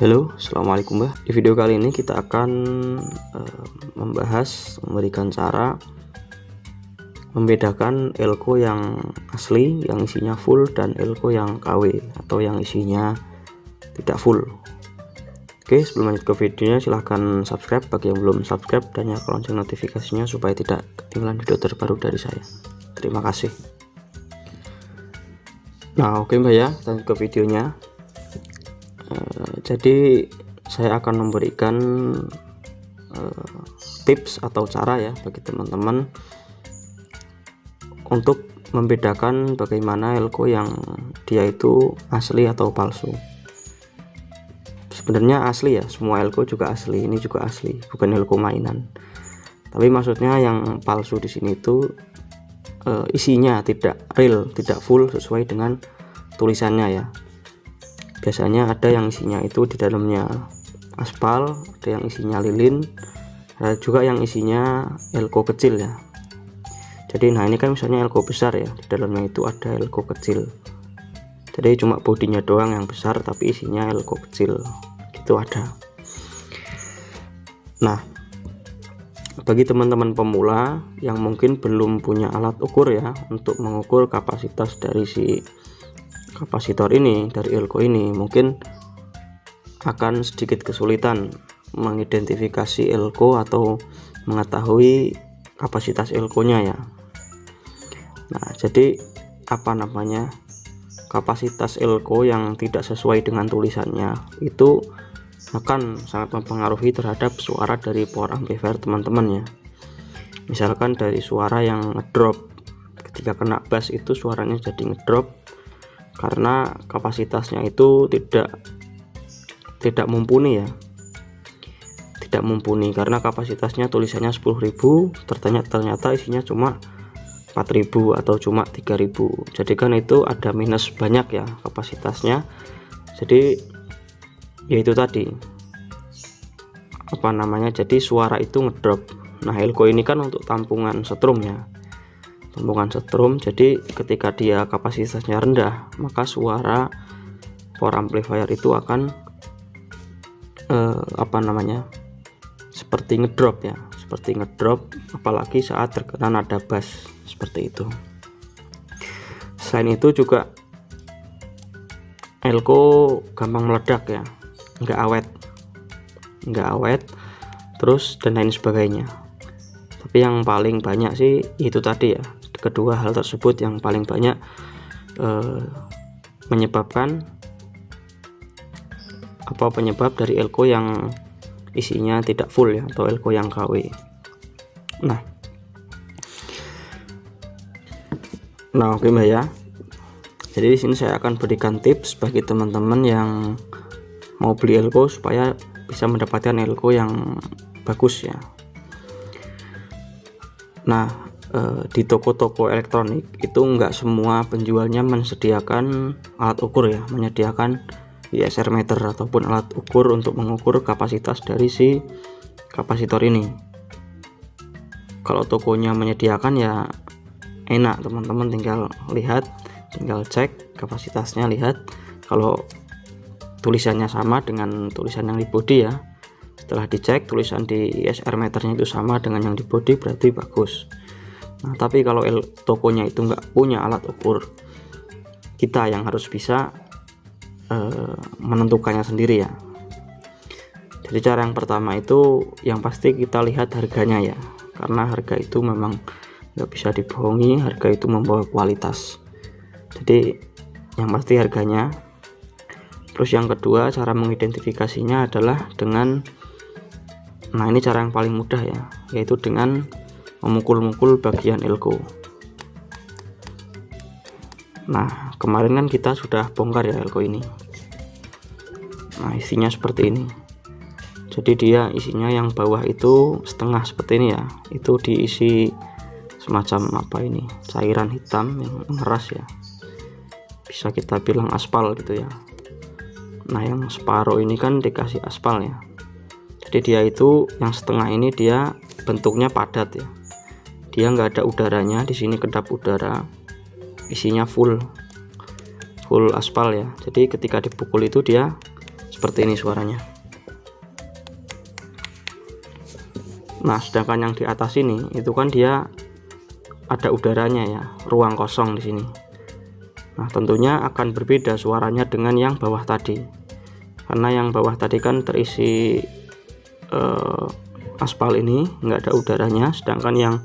Halo, assalamualaikum Mbak. Di video kali ini kita akan memberikan cara membedakan elko yang asli, yang isinya full, dan elko yang KW atau yang isinya tidak full. Oke, sebelum lanjut ke videonya silahkan subscribe bagi yang belum subscribe dan nyalakan lonceng notifikasinya supaya tidak ketinggalan video terbaru dari saya. Terima kasih. Nah, oke Mbak ya, lanjut ke videonya. Jadi saya akan memberikan tips atau cara ya bagi teman-teman untuk membedakan bagaimana elko yang dia itu asli atau palsu. Sebenarnya asli ya, semua elko juga asli, ini juga asli, bukan elko mainan. Tapi maksudnya yang palsu di sini itu isinya tidak real, tidak full sesuai dengan tulisannya ya. Biasanya ada yang isinya itu di dalamnya aspal, ada yang isinya lilin, ada juga yang isinya elko kecil ya. Jadi nah ini kan misalnya elko besar ya, di dalamnya itu ada elko kecil. Jadi cuma bodinya doang yang besar tapi isinya elko kecil gitu ada. Nah, bagi teman-teman pemula yang mungkin belum punya alat ukur ya untuk mengukur kapasitas dari si kapasitor ini, dari elko ini, mungkin akan sedikit kesulitan mengidentifikasi elko atau mengetahui kapasitas elkonya ya. Nah, jadi apa namanya, kapasitas elko yang tidak sesuai dengan tulisannya itu akan sangat mempengaruhi terhadap suara dari power amplifier teman-teman ya. Misalkan dari suara yang ngedrop, ketika kena bass itu suaranya jadi ngedrop karena kapasitasnya itu tidak mumpuni ya, tidak mumpuni karena kapasitasnya tulisannya 10.000, ternyata isinya cuma 4.000 atau cuma 3.000. jadi kan itu ada minus banyak ya kapasitasnya. Jadi yaitu tadi apa namanya, jadi suara itu ngedrop. Nah, elko ini kan untuk tampungan setrum ya, tampungan setrum. Jadi ketika dia kapasitasnya rendah, maka suara power amplifier itu akan apa namanya, seperti ngedrop ya, seperti ngedrop, apalagi saat terkena nada bass seperti itu. Selain itu juga elko gampang meledak ya, nggak awet terus dan lain sebagainya. Tapi yang paling banyak sih itu tadi ya, kedua hal tersebut yang paling banyak menyebabkan penyebab dari elko yang isinya tidak full ya, atau elko yang KW. Nah oke Mbak ya. Jadi di sini saya akan berikan tips bagi teman-teman yang mau beli elko supaya bisa mendapatkan elko yang bagus ya. Nah, di toko-toko elektronik itu enggak semua penjualnya menyediakan alat ukur ya, menyediakan ISR meter ataupun alat ukur untuk mengukur kapasitas dari si kapasitor ini. Kalau tokonya menyediakan ya enak, teman-teman tinggal lihat, tinggal cek kapasitasnya, lihat kalau tulisannya sama dengan tulisan yang di body ya. Setelah dicek tulisan di ISR meternya itu sama dengan yang di body, berarti bagus. Nah, tapi kalau tokonya itu nggak punya alat ukur, kita yang harus bisa menentukannya sendiri ya. Jadi cara yang pertama itu yang pasti kita lihat harganya ya, karena harga itu memang nggak bisa dibohongi, harga itu membawa kualitas. Jadi yang pasti harganya. Terus yang kedua, cara mengidentifikasinya adalah dengan, nah ini cara yang paling mudah ya, yaitu dengan memukul-mukul bagian elko. Nah, kemarin kan kita sudah bongkar ya elko ini. Nah, isinya seperti ini. Jadi dia isinya yang bawah itu setengah seperti ini ya, itu diisi semacam apa ini, cairan hitam yang mengeras ya, bisa kita bilang aspal gitu ya. Nah, yang separuh ini kan dikasih aspal ya. Jadi dia itu yang setengah ini dia bentuknya padat ya, dia nggak ada udaranya. Di sini kedap udara, isinya full aspal ya. Jadi ketika dipukul itu dia seperti ini suaranya. Nah sedangkan yang di atas ini itu kan dia ada udaranya ya, ruang kosong di sini. Nah tentunya akan berbeda suaranya dengan yang bawah tadi, karena yang bawah tadi kan terisi aspal ini nggak ada udaranya, sedangkan yang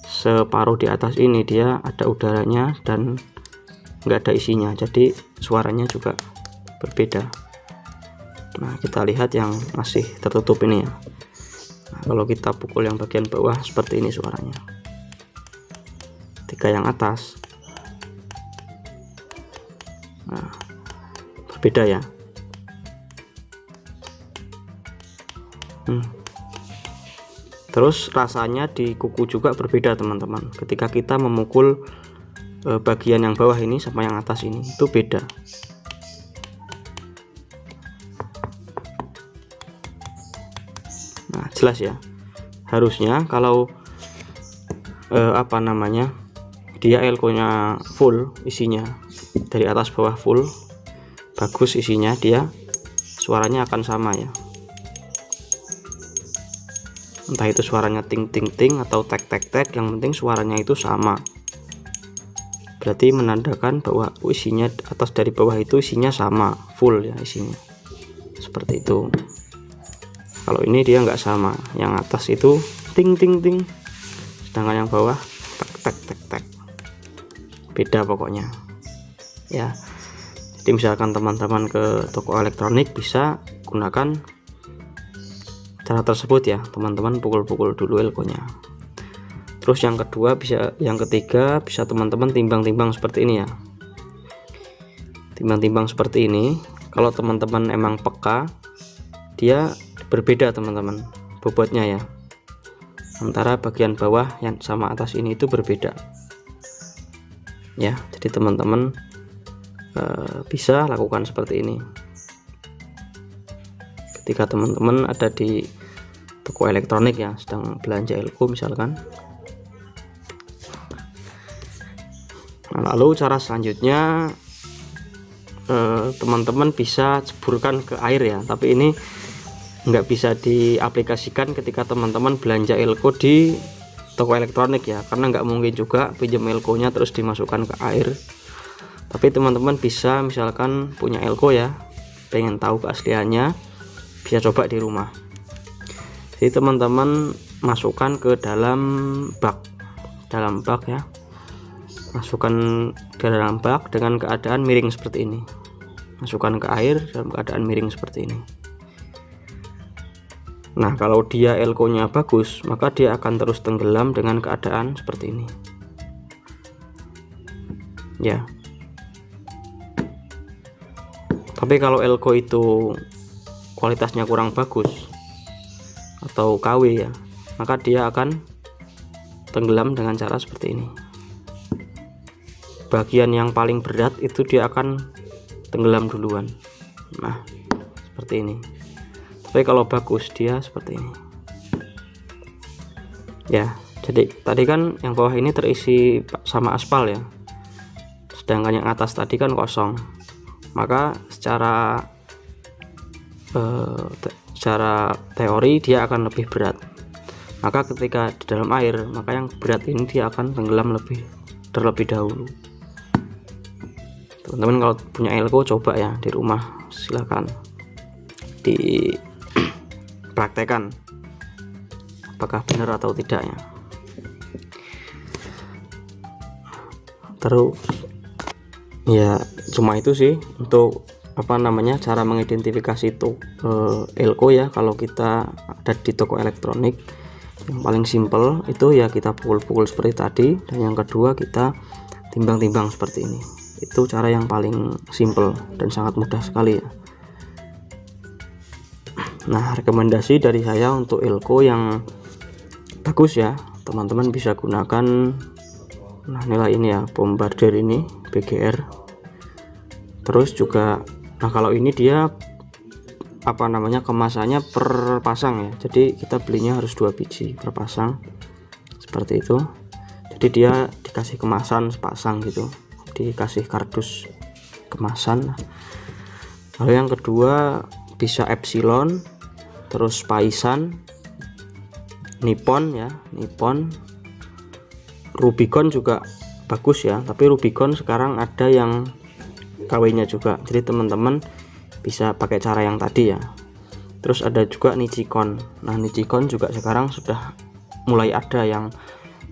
separuh di atas ini dia ada udaranya dan nggak ada isinya, jadi suaranya juga berbeda. Nah kita lihat yang masih tertutup ini ya. Nah, kalau kita pukul yang bagian bawah seperti ini suaranya. Ketika yang atas, nah berbeda ya. Terus rasanya di kuku juga berbeda teman-teman. Ketika kita memukul bagian yang bawah ini sama yang atas ini, itu beda. Nah jelas ya. Harusnya kalau dia elko nya full isinya, dari atas bawah full bagus isinya, dia suaranya akan sama ya. Entah itu suaranya ting ting ting atau tek tek tek, yang penting suaranya itu sama. Berarti menandakan bahwa isinya atas dari bawah itu isinya sama, full ya isinya. Seperti itu. Kalau ini dia nggak sama, yang atas itu ting ting ting, sedangkan yang bawah tek tek tek tek. Beda pokoknya. Ya. Jadi misalkan teman-teman ke toko elektronik bisa gunakan cara tersebut ya, teman-teman pukul-pukul dulu elko-nya. Terus yang ketiga bisa teman-teman timbang-timbang seperti ini ya. Timbang-timbang seperti ini. Kalau teman-teman emang peka, dia berbeda teman-teman bobotnya ya. Antara bagian bawah yang sama atas ini itu berbeda. Ya, jadi teman-teman bisa lakukan seperti ini. Ketika teman-teman ada di toko elektronik ya, sedang belanja elko misalkan. Nah, lalu cara selanjutnya teman-teman bisa ceburkan ke air ya, tapi ini nggak bisa diaplikasikan ketika teman-teman belanja elko di toko elektronik ya, karena nggak mungkin juga pinjam elko-nya terus dimasukkan ke air. Tapi teman-teman bisa misalkan punya elko ya, pengen tahu keasliannya, bisa coba di rumah. Jadi teman-teman masukkan ke dalam bak ya, masukkan ke dalam bak dengan keadaan miring seperti ini, masukkan ke air dalam keadaan miring seperti ini. Nah kalau dia elko nya bagus, maka dia akan terus tenggelam dengan keadaan seperti ini ya. Tapi kalau elko itu kualitasnya kurang bagus atau KW ya, maka dia akan tenggelam dengan cara seperti ini. Bagian yang paling berat itu dia akan tenggelam duluan. Nah seperti ini. Tapi kalau bagus dia seperti ini ya. Jadi tadi kan yang bawah ini terisi sama aspal ya, sedangkan yang atas tadi kan kosong. Maka secara teori dia akan lebih berat. Maka ketika di dalam air, maka yang berat ini dia akan tenggelam terlebih dahulu. Teman-teman kalau punya elko coba ya di rumah, silahkan dipraktekan apakah benar atau tidak ya. Terus ya cuma itu sih untuk cara mengidentifikasi elko ya. Kalau kita ada di toko elektronik, yang paling simple itu ya kita pukul-pukul seperti tadi, dan yang kedua kita timbang-timbang seperti ini. Itu cara yang paling simple dan sangat mudah sekali ya. Nah rekomendasi dari saya untuk elko yang bagus ya, teman-teman bisa gunakan nilai ini ya, Bombardier ini BGR. Terus juga kalau ini dia kemasannya per pasang ya, jadi kita belinya harus 2 biji per pasang seperti itu. Jadi dia dikasih kemasan sepasang gitu, dikasih kardus kemasan. Lalu yang kedua bisa Epsilon, terus Paisan, Nippon ya, Nippon, Rubicon juga bagus ya, tapi Rubicon sekarang ada yang KW-nya juga, jadi teman-teman bisa pakai cara yang tadi ya. Terus ada juga Nichicon. Nah, Nichicon juga sekarang sudah mulai ada yang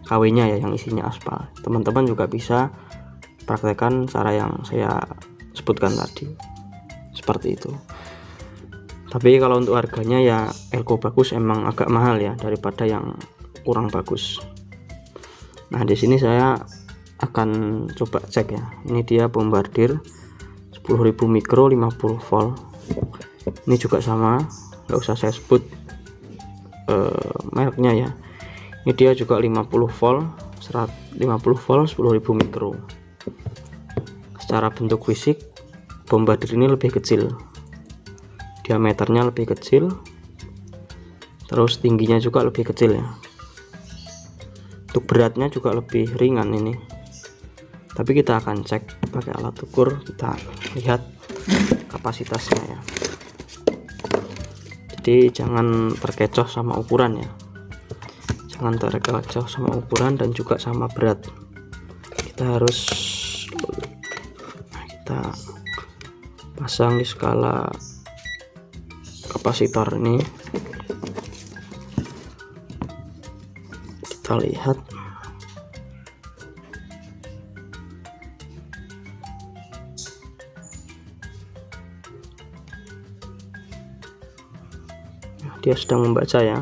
KW-nya ya, yang isinya aspal. Teman-teman juga bisa praktekkan cara yang saya sebutkan tadi, seperti itu. Tapi kalau untuk harganya ya Elko bagus emang agak mahal ya daripada yang kurang bagus. Nah, di sini saya akan coba cek ya. Ini dia bombardir 10.000 mikro 50 volt. Ini juga sama, nggak usah saya sebut mereknya ya. Ini dia juga 50 volt 10.000 mikro. Secara bentuk fisik bombardir ini lebih kecil, diameternya lebih kecil, terus tingginya juga lebih kecil ya. Untuk beratnya juga lebih ringan ini. Tapi kita akan cek pakai alat ukur, kita lihat kapasitasnya ya. Jadi jangan terkecoh sama ukuran ya, jangan terkecoh sama ukuran dan juga sama berat. Kita harus pasang di skala kapasitor ini. Kita lihat dia sedang membaca ya.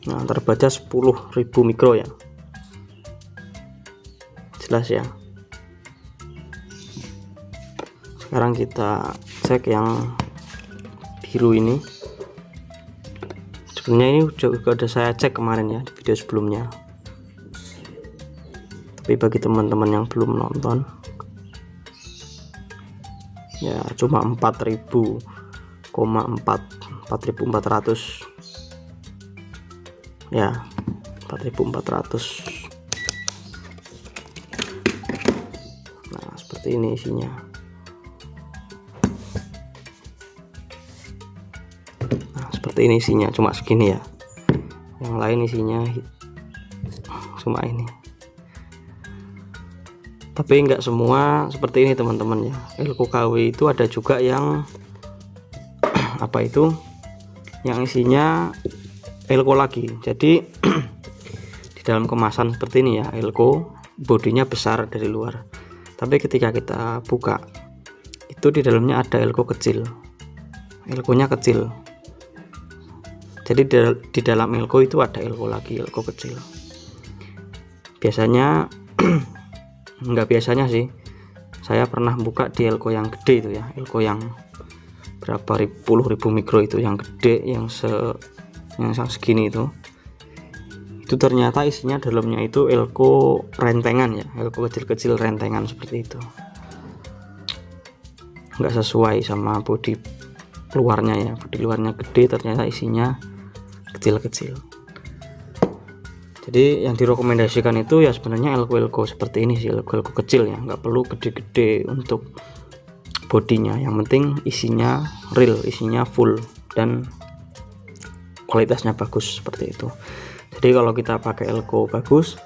Nah, terbaca 10.000 mikro ya, jelas ya. Sekarang kita cek yang biru ini. Sebenarnya ini juga udah saya cek kemarin ya di video sebelumnya, tapi bagi teman-teman yang belum nonton ya, cuma 4.400 ya, 4.400. Nah, seperti ini isinya. Nah, seperti ini isinya, cuma segini ya. Yang lain isinya cuma ini. Tapi enggak semua seperti ini teman-teman ya. Elko KW itu ada juga yang apa itu, yang isinya Elko lagi. Jadi di dalam kemasan seperti ini ya, Elko bodinya besar dari luar, tapi ketika kita buka itu di dalamnya ada Elko kecil, Elkonya kecil. Jadi di dalam Elko itu ada Elko lagi, Elko kecil. Biasanya nggak biasanya sih, saya pernah buka di Elko yang gede itu ya, Elko yang berapa puluh ribu mikro itu, yang gede, yang segini itu ternyata isinya dalamnya itu Elko rentengan ya, Elko kecil-kecil rentengan seperti itu. Nggak sesuai sama bodi luarnya ya, bodi luarnya gede, ternyata isinya kecil-kecil. Jadi yang direkomendasikan itu ya sebenarnya Elko seperti ini sih, Elko kecil ya, nggak perlu gede-gede untuk bodinya. Yang penting isinya real, isinya full dan kualitasnya bagus seperti itu. Jadi kalau kita pakai Elko bagus,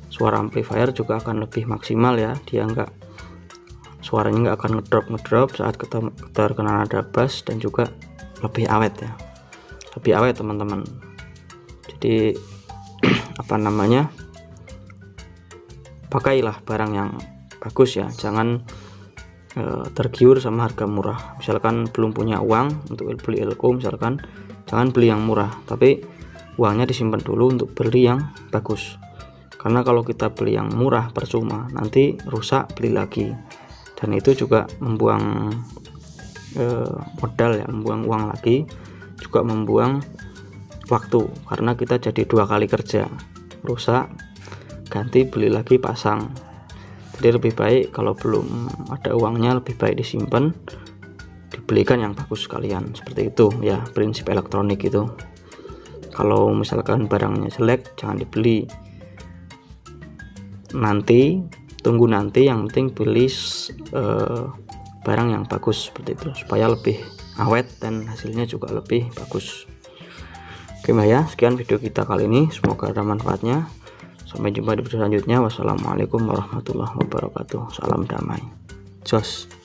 suara amplifier juga akan lebih maksimal ya. Dia suaranya nggak akan ngedrop saat terkena nada bass, dan juga lebih awet ya, lebih awet teman-teman. Jadi apa namanya, pakailah barang yang bagus ya, jangan tergiur sama harga murah. Misalkan belum punya uang untuk beli Elko, misalkan jangan beli yang murah, tapi uangnya disimpan dulu untuk beli yang bagus. Karena kalau kita beli yang murah percuma, nanti rusak beli lagi, dan itu juga membuang modal ya, membuang uang lagi, juga membuang waktu, karena kita jadi 2 kali kerja, rusak ganti beli lagi pasang. Jadi lebih baik kalau belum ada uangnya, lebih baik disimpan, dibelikan yang bagus sekalian, seperti itu ya prinsip elektronik itu. Kalau misalkan barangnya jelek jangan dibeli, nanti tunggu nanti, yang penting pilih barang yang bagus seperti itu supaya lebih awet dan hasilnya juga lebih bagus. Oke Mbak ya, sekian video kita kali ini, semoga ada manfaatnya. Sampai jumpa di video selanjutnya. Wassalamualaikum warahmatullahi wabarakatuh. Salam damai. Jos.